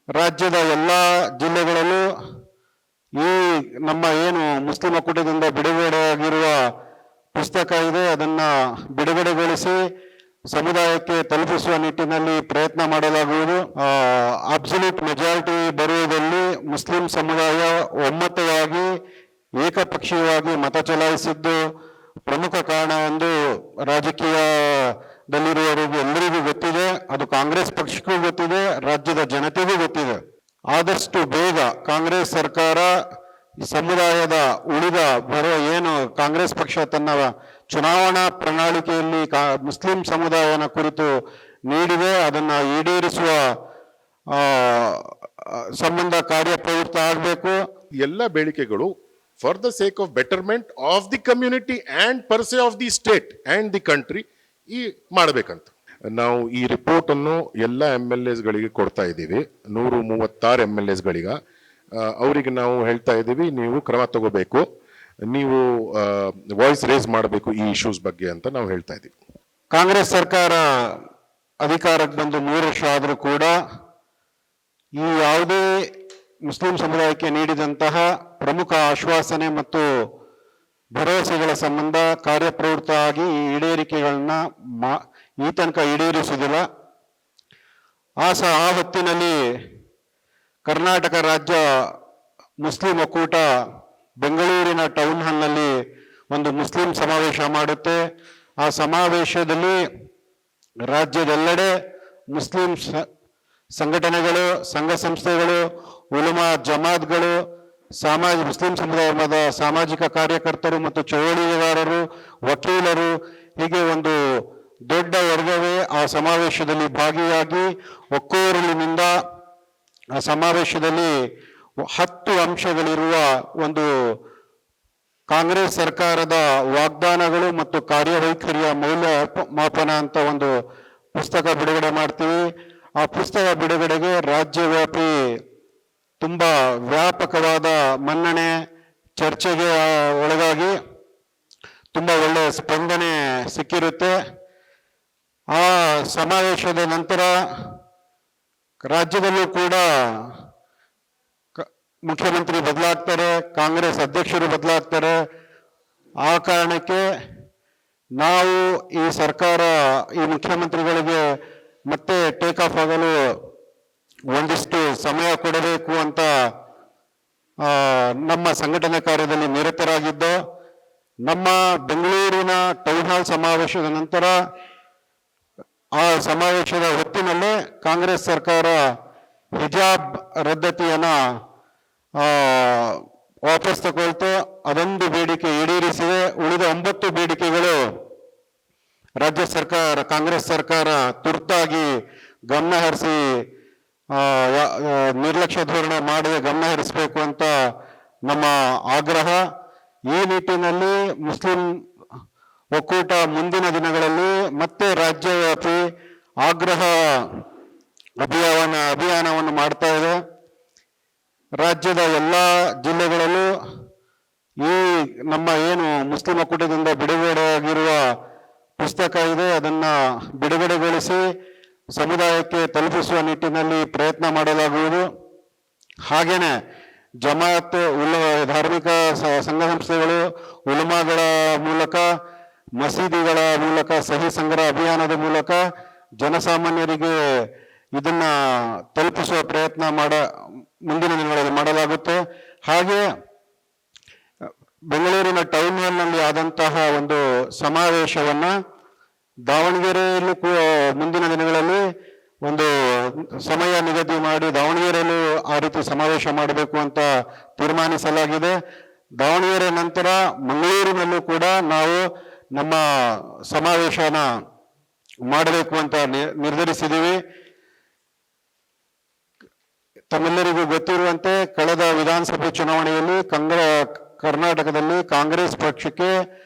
ರಾಜ್ಯದ ಎಲ್ಲ ಜಿಲ್ಲೆಗಳಲ್ಲೂ ಈ ನಮ್ಮ ಏನು ಮುಸ್ಲಿಂ ಒಕ್ಕೂಟದಿಂದ ಬಿಡುಗಡೆಯಾಗಿರುವ ಪುಸ್ತಕ ಇದೆ, ಅದನ್ನ ಬಿಡುಗಡೆಗೊಳಿಸಿ ಸಮುದಾಯಕ್ಕೆ ತಲುಪಿಸುವ ನಿಟ್ಟಿನಲ್ಲಿ ಪ್ರಯತ್ನ ಮಾಡಲಾಗುವುದು. ಅಬ್ಸಲ್ಯೂಟ್ ಮೆಜಾರಿಟಿ ಬರುವುದಲ್ಲಿ ಮುಸ್ಲಿಂ ಸಮುದಾಯ ಒಮ್ಮತವಾಗಿ ಏಕಪಕ್ಷೀಯವಾಗಿ ಮತ ಚಲಾಯಿಸಿದ್ದು ಪ್ರಮುಖ ಕಾರಣ ಎಂದು ರಾಜಕೀಯದಲ್ಲಿರುವವರಿಗೆ ಎಲ್ಲರಿಗೂ ಗೊತ್ತಿದೆ. ಅದು ಕಾಂಗ್ರೆಸ್ ಪಕ್ಷಕ್ಕೂ ಗೊತ್ತಿದೆ, ರಾಜ್ಯದ ಜನತೆಗೂ ಗೊತ್ತಿದೆ. ಆದಷ್ಟು ಬೇಗ ಕಾಂಗ್ರೆಸ್ ಸರ್ಕಾರ ಸಮುದಾಯದ ಉಳಿದ ಬರುವ ಏನು ಕಾಂಗ್ರೆಸ್ ಪಕ್ಷ ತನ್ನ ಚುನಾವಣಾ ಪ್ರಣಾಳಿಕೆಯಲ್ಲಿ ಮುಸ್ಲಿಂ ಸಮುದಾಯನ ಕುರಿತು ನೀಡಿದೆ ಅದನ್ನ ಈಡೇರಿಸುವ ಸಂಬಂಧ ಕಾರ್ಯಪ್ರವೃತ್ತ ಆಗಬೇಕು. ಎಲ್ಲ ಬೇಡಿಕೆಗಳು for the sake of betterment of the community and per se of the state and the country ಈ ಮಾಡಬೇಕಂತ ನಾವು ಈ ರಿಪೋರ್ಟ್ ಅನ್ನು ಎಲ್ಲ MLAs ಗಳಿಗೆ ಕೊಡ್ತಾ ಇದ್ದೀವಿ. 136 MLAs ಗಳಿಗೆ ಅವರಿಗೆ ನಾವು ಹೇಳ್ತಾ ಇದ್ದೀವಿ, ನೀವು ಕ್ರಮ ತಗೋಬೇಕು, ನೀವು ವಾಯ್ಸ್ ರೇಸ್ ಮಾಡಬೇಕು ಈ ಇಶ್ಯೂಸ್ ಬಗ್ಗೆ ಅಂತ ನಾವು ಹೇಳ್ತಾ ಇದ್ದೀವಿ. ಕಾಂಗ್ರೆಸ್ ಸರ್ಕಾರ ಅಧಿಕಾರಕ್ಕೆ ಬಂದು 3 ವರ್ಷ ಆದರೂ ಕೂಡ ಈ ಯಾವುದೇ ಮುಸ್ಲಿಂ ಸಮುದಾಯಕ್ಕೆ ನೀಡಿದಂತಹ ಪ್ರಮುಖ ಆಶ್ವಾಸನೆ ಮತ್ತು ಭರವಸೆಗಳ ಸಂಬಂಧ ಕಾರ್ಯಪ್ರವೃತ್ತ ಆಗಿ ಈ ಈಡೇರಿಕೆಗಳನ್ನ ಈ ತನಕ ಈಡೇರಿಸುವುದಿಲ್ಲ. ಆ ಹೊತ್ತಿನಲ್ಲಿ ಕರ್ನಾಟಕ ರಾಜ್ಯ ಮುಸ್ಲಿಂ ಒಕ್ಕೂಟ ಬೆಂಗಳೂರಿನ ಟೌನ್ ಹಾಲ್ನಲ್ಲಿ ಒಂದು ಮುಸ್ಲಿಂ ಸಮಾವೇಶ ಮಾಡುತ್ತೆ. ಆ ಸಮಾವೇಶದಲ್ಲಿ ರಾಜ್ಯದೆಲ್ಲೆಡೆ ಮುಸ್ಲಿಂ ಸಂಘಟನೆಗಳು, ಸಂಘ ಸಂಸ್ಥೆಗಳು, ಉಲಮಾ ಜಮಾತ್ಗಳು, ಮುಸ್ಲಿಂ ಸಮುದಾಯದ ಸಾಮಾಜಿಕ ಕಾರ್ಯಕರ್ತರು ಮತ್ತು ಚಳವಳಿಗಾರರು, ವಕೀಲರು, ಹೀಗೆ ಒಂದು ದೊಡ್ಡ ವರ್ಗವೇ ಆ ಸಮಾವೇಶದಲ್ಲಿ ಭಾಗಿಯಾಗಿ ಒಕ್ಕೊರಲಿನಿಂದ ಆ ಸಮಾವೇಶದಲ್ಲಿ 10 ಅಂಶಗಳಿರುವ ಒಂದು ಕಾಂಗ್ರೆಸ್ ಸರ್ಕಾರದ ವಾಗ್ದಾನಗಳು ಮತ್ತು ಕಾರ್ಯವೈಖರಿಯ ಮೌಲ್ಯಮಾಪನ ಅಂತ ಒಂದು ಪುಸ್ತಕ ಬಿಡುಗಡೆ ಮಾಡ್ತೀವಿ. ಆ ಪುಸ್ತಕ ಬಿಡುಗಡೆಗೆ ರಾಜ್ಯವ್ಯಾಪಿ ತುಂಬಾ ವ್ಯಾಪಕವಾದ ಮನ್ನಣೆ, ಚರ್ಚೆಗೆ ಒಳಗಾಗಿ ತುಂಬಾ ಒಳ್ಳೆಯ ಸ್ಪಂದನೆ ಸಿಕ್ಕಿರುತ್ತೆ. ಆ ಸಮಾವೇಶದ ನಂತರ ರಾಜ್ಯದಲ್ಲೂ ಕೂಡ ಮುಖ್ಯಮಂತ್ರಿ ಬದಲಾಗ್ತಾರೆ, ಕಾಂಗ್ರೆಸ್ ಅಧ್ಯಕ್ಷರು ಬದಲಾಗ್ತಾರೆ. ಆ ಕಾರಣಕ್ಕೆ ನಾವು ಈ ಸರ್ಕಾರ ಈ ಮುಖ್ಯಮಂತ್ರಿಗಳಿಗೆ ಮತ್ತೆ ಟೇಕ್ ಆಫ್ ಆಗಲು ಒಂದಿಷ್ಟು ಸಮಯ ಕೊಡಬೇಕು ಅಂತ ನಮ್ಮ ಸಂಘಟನೆ ಕಾರ್ಯದಲ್ಲಿ ನಿರತರಾಗಿದ್ದು, ನಮ್ಮ ಬೆಂಗಳೂರಿನ ಟೌನ್ ಹಾಲ್ ಸಮಾವೇಶದ ನಂತರ ಆ ಸಮಾವೇಶದ ಹೊತ್ತಿನಲ್ಲೇ ಕಾಂಗ್ರೆಸ್ ಸರ್ಕಾರ ಹಿಜಾಬ್ ರದ್ದತಿಯನ್ನ ವಾಪಸ್ ತಗೊಳ್ತು. ಅದೊಂದು ಬೇಡಿಕೆ ಈಡೇರಿಸಿದೆ. ಉಳಿದ 9 ಬೇಡಿಕೆಗಳು ರಾಜ್ಯ ಸರ್ಕಾರ, ಕಾಂಗ್ರೆಸ್ ಸರ್ಕಾರ ತುರ್ತಾಗಿ ಗಮನ ಹರಿಸಿ ನಿರ್ಲಕ್ಷ್ಯ ಧೋರಣೆ ಮಾಡದೆ ಗಮನ ಹರಿಸಬೇಕು ಅಂತ ನಮ್ಮ ಆಗ್ರಹ. ಈ ನಿಟ್ಟಿನಲ್ಲಿ ಮುಸ್ಲಿಂ ಒಕ್ಕೂಟ ಮುಂದಿನ ದಿನಗಳಲ್ಲಿ ಮತ್ತೆ ರಾಜ್ಯವ್ಯಾಪಿ ಆಗ್ರಹ ಅಭಿಯಾನವನ್ನು ಮಾಡ್ತಾ ಇದೆ. ರಾಜ್ಯದ ಎಲ್ಲ ಜಿಲ್ಲೆಗಳಲ್ಲೂ ಈ ನಮ್ಮ ಏನು ಮುಸ್ಲಿಂ ಒಕ್ಕೂಟದಿಂದ ಬಿಡುಗಡೆಯಾಗಿರುವ ಪುಸ್ತಕ ಇದೆ, ಅದನ್ನ ಬಿಡುಗಡೆಗೊಳಿಸಿ ಸಮುದಾಯಕ್ಕೆ ತಲುಪಿಸುವ ನಿಟ್ಟಿನಲ್ಲಿ ಪ್ರಯತ್ನ ಮಾಡಲಾಗುವುದು. ಹಾಗೇನೆ ಜಮಾತ್, ಧಾರ್ಮಿಕ ಸಂಘ ಸಂಸ್ಥೆಗಳು, ಉಲಮಾಗಳ ಮೂಲಕ, ಮಸೀದಿಗಳ ಮೂಲಕ, ಸಹಿ ಸಂಗ್ರಹ ಅಭಿಯಾನದ ಮೂಲಕ ಜನಸಾಮಾನ್ಯರಿಗೆ ಇದನ್ನ ತಲುಪಿಸುವ ಪ್ರಯತ್ನ ಮುಂದಿನ ದಿನಗಳಲ್ಲಿ ಮಾಡಲಾಗುತ್ತೆ. ಹಾಗೆ ಬೆಂಗಳೂರಿನ ಟೌನ್ ಹಾಲ್ನಲ್ಲಿ ಆದಂತಹ ಒಂದು ಸಮಾವೇಶವನ್ನ ದಾವಣಗೆರೆಯಲ್ಲೂ ಮುಂದಿನ ದಿನಗಳಲ್ಲಿ ಒಂದು ಸಮಯ ನಿಗದಿ ಮಾಡಿ ದಾವಣಗೆರೆಯಲ್ಲೂ ಆ ರೀತಿ ಸಮಾವೇಶ ಮಾಡಬೇಕು ಅಂತ ತೀರ್ಮಾನಿಸಲಾಗಿದೆ. ದಾವಣಗೆರೆ ನಂತರ ಮಂಗಳೂರಿನಲ್ಲೂ ಕೂಡ ನಾವು ನಮ್ಮ ಸಮಾವೇಶನ ಮಾಡಬೇಕು ಅಂತ ನಿರ್ಧರಿಸಿದ್ದೀವಿ. ತಮ್ಮೆಲ್ಲರಿಗೂ ಗೊತ್ತಿರುವಂತೆ ಕಳೆದ ವಿಧಾನಸಭೆ ಚುನಾವಣೆಯಲ್ಲಿ ಕರ್ನಾಟಕದಲ್ಲಿ ಕಾಂಗ್ರೆಸ್ ಪಕ್ಷಕ್ಕೆ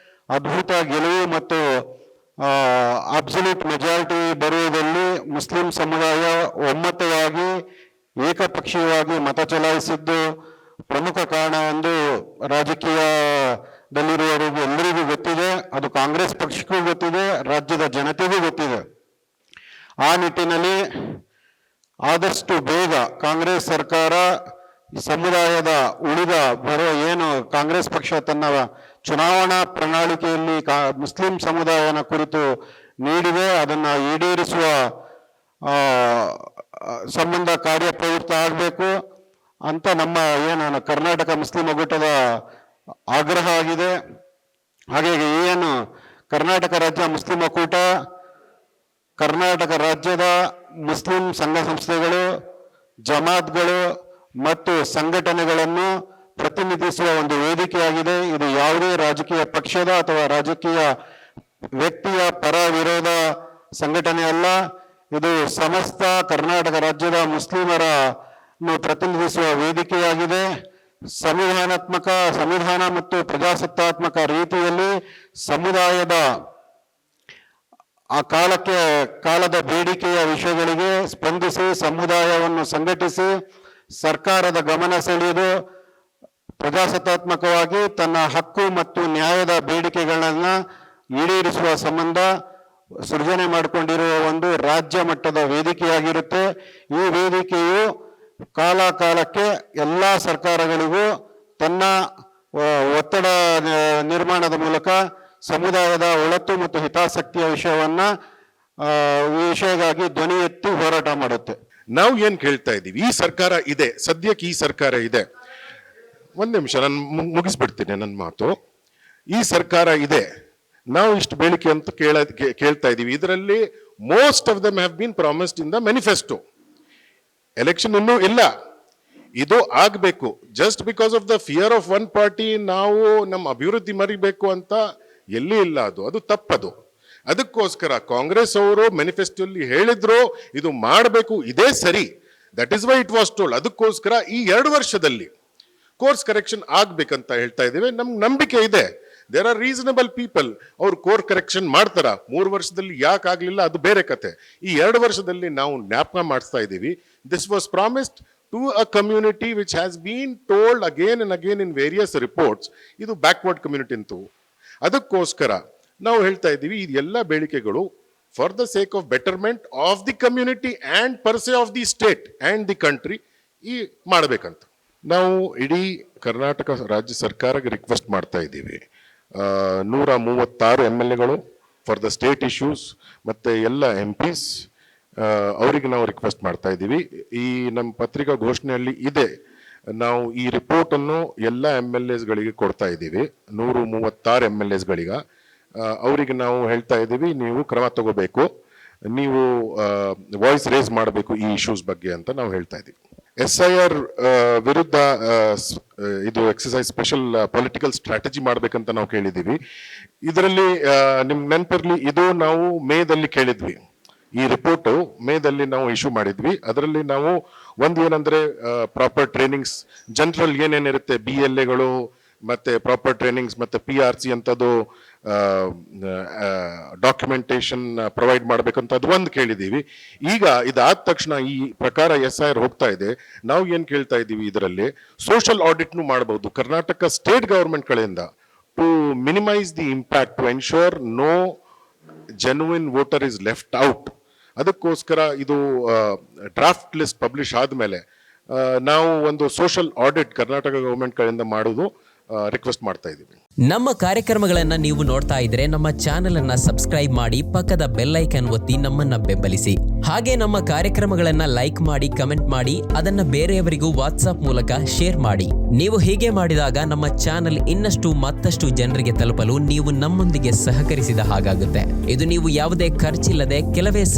ಅದ್ಭುತ ಗೆಲುವು ಮತ್ತು ಅಬ್ಸಲ್ಯೂಟ್ ಮೆಜಾರಿಟಿ ಬರುವುದಲ್ಲಿ ಮುಸ್ಲಿಂ ಸಮುದಾಯ ಒಮ್ಮತವಾಗಿ ಏಕಪಕ್ಷೀಯವಾಗಿ ಮತ ಚಲಾಯಿಸಿದ್ದು ಪ್ರಮುಖ ಕಾರಣ ಎಂದು ರಾಜಕೀಯದಲ್ಲಿರುವವರಿಗೆ ಎಲ್ಲರಿಗೂ ಗೊತ್ತಿದೆ. ಅದು ಕಾಂಗ್ರೆಸ್ ಪಕ್ಷಕ್ಕೂ ಗೊತ್ತಿದೆ, ರಾಜ್ಯದ ಜನತೆಗೂ ಗೊತ್ತಿದೆ. ಆ ನಿಟ್ಟಿನಲ್ಲಿ ಆದಷ್ಟು ಬೇಗ ಕಾಂಗ್ರೆಸ್ ಸರ್ಕಾರ ಈ ಸಮುದಾಯದ ಉಳಿದ ಬರುವ ಏನು ಕಾಂಗ್ರೆಸ್ ಪಕ್ಷ ತನ್ನ ಚುನಾವಣಾ ಪ್ರಣಾಳಿಕೆಯಲ್ಲಿ ಮುಸ್ಲಿಂ ಸಮುದಾಯನ ಕುರಿತು ನೀಡಿದೆ ಅದನ್ನು ಈಡೇರಿಸುವ ಸಂಬಂಧ ಕಾರ್ಯಪ್ರವೃತ್ತ ಆಗಬೇಕು ಅಂತ ನಮ್ಮ ಏನು ಕರ್ನಾಟಕ ಮುಸ್ಲಿಂ ಒಕ್ಕೂಟದ ಆಗ್ರಹ ಆಗಿದೆ. ಹಾಗಾಗಿ ಏನು ಕರ್ನಾಟಕ ರಾಜ್ಯ ಮುಸ್ಲಿಂ ಒಕ್ಕೂಟ ಕರ್ನಾಟಕ ರಾಜ್ಯದ ಮುಸ್ಲಿಂ ಸಂಘ ಸಂಸ್ಥೆಗಳು, ಜಮಾತ್ಗಳು ಮತ್ತು ಸಂಘಟನೆಗಳನ್ನು ಪ್ರತಿನಿಧಿಸುವ ಒಂದು ವೇದಿಕೆಯಾಗಿದೆ. ಇದು ಯಾವುದೇ ರಾಜಕೀಯ ಪಕ್ಷದ ಅಥವಾ ರಾಜಕೀಯ ವ್ಯಕ್ತಿಯ ಪರ ವಿರೋಧ ಸಂಘಟನೆ ಅಲ್ಲ. ಇದು ಸಮಸ್ತ ಕರ್ನಾಟಕ ರಾಜ್ಯದ ಮುಸ್ಲಿಮರನ್ನು ಪ್ರತಿನಿಧಿಸುವ ವೇದಿಕೆಯಾಗಿದೆ. ಸಂವಿಧಾನ ಮತ್ತು ಪ್ರಜಾಸತ್ತಾತ್ಮಕ ರೀತಿಯಲ್ಲಿ ಸಮುದಾಯದ ಆ ಕಾಲದ ಬೇಡಿಕೆಯ ವಿಷಯಗಳಿಗೆ ಸ್ಪಂದಿಸಿ ಸಮುದಾಯವನ್ನು ಸಂಘಟಿಸಿ ಸರ್ಕಾರದ ಗಮನ ಸೆಳೆಯುವುದು ಪ್ರಜಾಸತ್ತಾತ್ಮಕವಾಗಿ ತನ್ನ ಹಕ್ಕು ಮತ್ತು ನ್ಯಾಯದ ಬೇಡಿಕೆಗಳನ್ನು ಈಡೇರಿಸುವ ಸಂಬಂಧ ಸೃಜನೆ ಮಾಡಿಕೊಂಡಿರುವ ಒಂದು ರಾಜ್ಯ ಮಟ್ಟದ ವೇದಿಕೆಯಾಗಿರುತ್ತೆ. ಈ ವೇದಿಕೆಯು ಕಾಲಕ್ಕೆ ಎಲ್ಲ ಸರ್ಕಾರಗಳಿಗೂ ತನ್ನ ಒತ್ತಡ ನಿರ್ಮಾಣದ ಮೂಲಕ ಸಮುದಾಯದ ಒಳತು ಮತ್ತು ಹಿತಾಸಕ್ತಿಯ ವಿಷಯಗಾಗಿ ಧ್ವನಿ ಎತ್ತಿ ಹೋರಾಟ ಮಾಡುತ್ತೆ. ನಾವು ಏನ್ ಕೇಳ್ತಾ ಇದ್ದೀವಿ, ಈ ಸರ್ಕಾರ ಇದೆ, ಸದ್ಯಕ್ಕೆ ಈ ಸರ್ಕಾರ ಇದೆ. ಒಂದ್ ನಿಮಿಷ ನಾನು ಮುಗಿಸ್ಬಿಡ್ತೀನಿ ನನ್ನ ಮಾತು. ಈ ಸರ್ಕಾರ ಇದೆ, ನಾವು ಇಷ್ಟು ಬೇಡಿಕೆ ಅಂತ ಕೇಳ್ತಾ ಇದ್ದೀವಿ. ಇದರಲ್ಲಿ most of them have been promised in the manifesto. Election ಇನ್ನೂ ಇಲ್ಲ, ಇದು ಆಗ್ಬೇಕು. Just because of the fear of one party ನಾವು ನಮ್ಮ ಅಭಿವೃದ್ಧಿ ಮರಿಬೇಕು ಅಂತ ಎಲ್ಲಿ ಇಲ್ಲ. ಅದು ತಪ್ಪದು. ಅದಕ್ಕೋಸ್ಕರ ಕಾಂಗ್ರೆಸ್ ಅವರು ಮ್ಯಾನಿಫೆಸ್ಟೋಲ್ಲಿ ಹೇಳಿದ್ರು ಇದು ಮಾಡಬೇಕು, ಇದೇ ಸರಿ. That is why it was told. ಅದಕ್ಕೋಸ್ಕರ ಈ 2 ವರ್ಷದಲ್ಲಿ ಕೋರ್ಸ್ ಕರೆಕ್ಷನ್ ಆಗ್ಬೇಕಂತ ಹೇಳ್ತಾ ಇದ್ದೇವೆ. ನಮ್ಗೆ ನಂಬಿಕೆ ಇದೆ. ದೇರ್ ಆರ್ ರೀಸನಬಲ್ ಪೀಪಲ್, ಅವ್ರು ಕೋರ್ ಕರೆಕ್ಷನ್ ಮಾಡ್ತಾರ. 3 ವರ್ಷದಲ್ಲಿ ಯಾಕೆ ಆಗ್ಲಿಲ್ಲ ಅದು ಬೇರೆ ಕತೆ. ಈ 2 ವರ್ಷದಲ್ಲಿ ನಾವು ಜ್ಞಾಪಕ ಮಾಡಿಸ್ತಾ ಇದ್ದೀವಿ. This was promised to a community which has been told again and again in various reports. ಇದು ಬ್ಯಾಕ್ವರ್ಡ್ ಕಮ್ಯುನಿಟಿ ಅಂತೂ. ಅದಕ್ಕೋಸ್ಕರ ನಾವು ಹೇಳ್ತಾ ಇದ್ದೀವಿ ಇದೆಲ್ಲ ಬೇಡಿಕೆಗಳು for the sake of betterment of the community and per se of the state and the country ಈ ಮಾಡಬೇಕಂತ ನಾವು ಇಡೀ ಕರ್ನಾಟಕ ರಾಜ್ಯ ಸರ್ಕಾರಕ್ಕೆ ರಿಕ್ವೆಸ್ಟ್ ಮಾಡ್ತಾ ಇದ್ದೀವಿ. 136 MLAಗಳು ಫಾರ್ ದ ಸ್ಟೇಟ್ ಇಶ್ಯೂಸ್ ಮತ್ತು ಎಲ್ಲ MPs ಅವರಿಗೆ ನಾವು ರಿಕ್ವೆಸ್ಟ್ ಮಾಡ್ತಾ ಇದ್ದೀವಿ. ಈ ನಮ್ಮ ಪತ್ರಿಕಾ ಘೋಷಣೆಯಲ್ಲಿ ಇದೆ. ನಾವು ಈ ರಿಪೋರ್ಟನ್ನು ಎಲ್ಲ MLAsಗಳಿಗೆ ಕೊಡ್ತಾ ಇದ್ದೀವಿ. 136 MLAsಗಳಿಗೆ ಅವರಿಗೆ ನಾವು ಹೇಳ್ತಾ ಇದ್ದೀವಿ, ನೀವು ಕ್ರಮ ತಗೋಬೇಕು, ನೀವು ವಾಯ್ಸ್ ರೇಸ್ ಮಾಡಬೇಕು ಈ ಇಶ್ಯೂಸ್ ಬಗ್ಗೆ ಅಂತ ನಾವು ಹೇಳ್ತಾ ಇದ್ದೀವಿ. SIR ವಿರುದ್ಧ ಇದು ಎಕ್ಸಸೈಸ್ ಸ್ಪೆಷಲ್ ಪೊಲಿಟಿಕಲ್ ಸ್ಟ್ರಾಟಜಿ ಮಾಡ್ಬೇಕಂತ ನಾವು ಕೇಳಿದ್ದೀವಿ. ಇದರಲ್ಲಿ ನಿಮ್ಗೆ ನೆನಪಿರ್ಲಿ, ಇದು ನಾವು ಮೇದಲ್ಲಿ ಕೇಳಿದ್ವಿ. ಈ ರಿಪೋರ್ಟ್ ಮೇದಲ್ಲಿ ನಾವು ಇಶ್ಯೂ ಮಾಡಿದ್ವಿ. ಅದರಲ್ಲಿ ನಾವು ಒಂದು ಏನಂದ್ರೆ ಪ್ರಾಪರ್ ಟ್ರೈನಿಂಗ್ಸ್ ಜನರಲ್ ಏನೇನಿರುತ್ತೆ, BLAಗಳು ಮತ್ತೆ ಪ್ರಾಪರ್ ಟ್ರೈನಿಂಗ್ಸ್ ಮತ್ತೆ PRC ಅಂತದ್ದು ಡಾಕ್ಯುಮೆಂಟೇಶನ್ ಪ್ರೊವೈಡ್ ಮಾಡ್ಬೇಕಂತ ಅದು ಒಂದು ಕೇಳಿದ್ದೀವಿ. ಈಗ ಇದಾದ ತಕ್ಷಣ ಈ ಪ್ರಕಾರ SIR ಹೋಗ್ತಾ ಇದೆ. ನಾವು ಏನ್ ಕೇಳ್ತಾ ಇದ್ದೀವಿ, ಇದರಲ್ಲಿ ಸೋಷಿಯಲ್ ಆಡಿಟ್ನು ಮಾಡಬಹುದು ಕರ್ನಾಟಕ ಸ್ಟೇಟ್ ಗವರ್ಮೆಂಟ್ ಕಡೆಯಿಂದ to minimise the impact, to ensure no genuine voter is left out. ಅದಕ್ಕೋಸ್ಕರ ಇದು ಡ್ರಾಫ್ಟ್ ಲಿಸ್ಟ್ ಪಬ್ಲಿಷ್ ಆದ್ಮೇಲೆ ನಾವು ಒಂದು ಸೋಷಿಯಲ್ ಆಡಿಟ್ ಕರ್ನಾಟಕ ಗವರ್ಮೆಂಟ್ ಕಡೆಯಿಂದ ಮಾಡೋದು ರಿಕ್ವೆಸ್ಟ್ ಮಾಡ್ತಾ ಇದ್ದೀವಿ. ನಮ್ಮ ಕಾರ್ಯಕ್ರಮಗಳನ್ನ ನೀವು ನೋಡ್ತಾ ಇದ್ರೆ ನಮ್ಮ ಚಾನೆಲ್ ಅನ್ನ ಸಬ್ಸ್ಕ್ರೈಬ್ ಮಾಡಿ, ಪಕ್ಕದ ಬೆಲ್ ಐಕಾನ್ ಒತ್ತಿ ನಮ್ಮನ್ನ ಬೆಂಬಲಿಸಿ. ಹಾಗೆ ನಮ್ಮ ಕಾರ್ಯಕ್ರಮಗಳನ್ನ ಲೈಕ್ ಮಾಡಿ, ಕಮೆಂಟ್ ಮಾಡಿ, ಅದನ್ನ ಬೇರೆಯವರಿಗೂ ವಾಟ್ಸ್ಆಪ್ ಮೂಲಕ ಶೇರ್ ಮಾಡಿ. ನೀವು ಹೀಗೆ ಮಾಡಿದಾಗ ನಮ್ಮ ಚಾನೆಲ್ ಇನ್ನಷ್ಟು ಮತ್ತಷ್ಟು ಜನರಿಗೆ ತಲುಪಲು ನೀವು ನಮ್ಮೊಂದಿಗೆ ಸಹಕರಿಸಿದ ಹಾಗಾಗುತ್ತೆ. ಇದು ನೀವು ಯಾವುದೇ ಖರ್ಚಿಲ್ಲದೆ ಕೆಲವೇ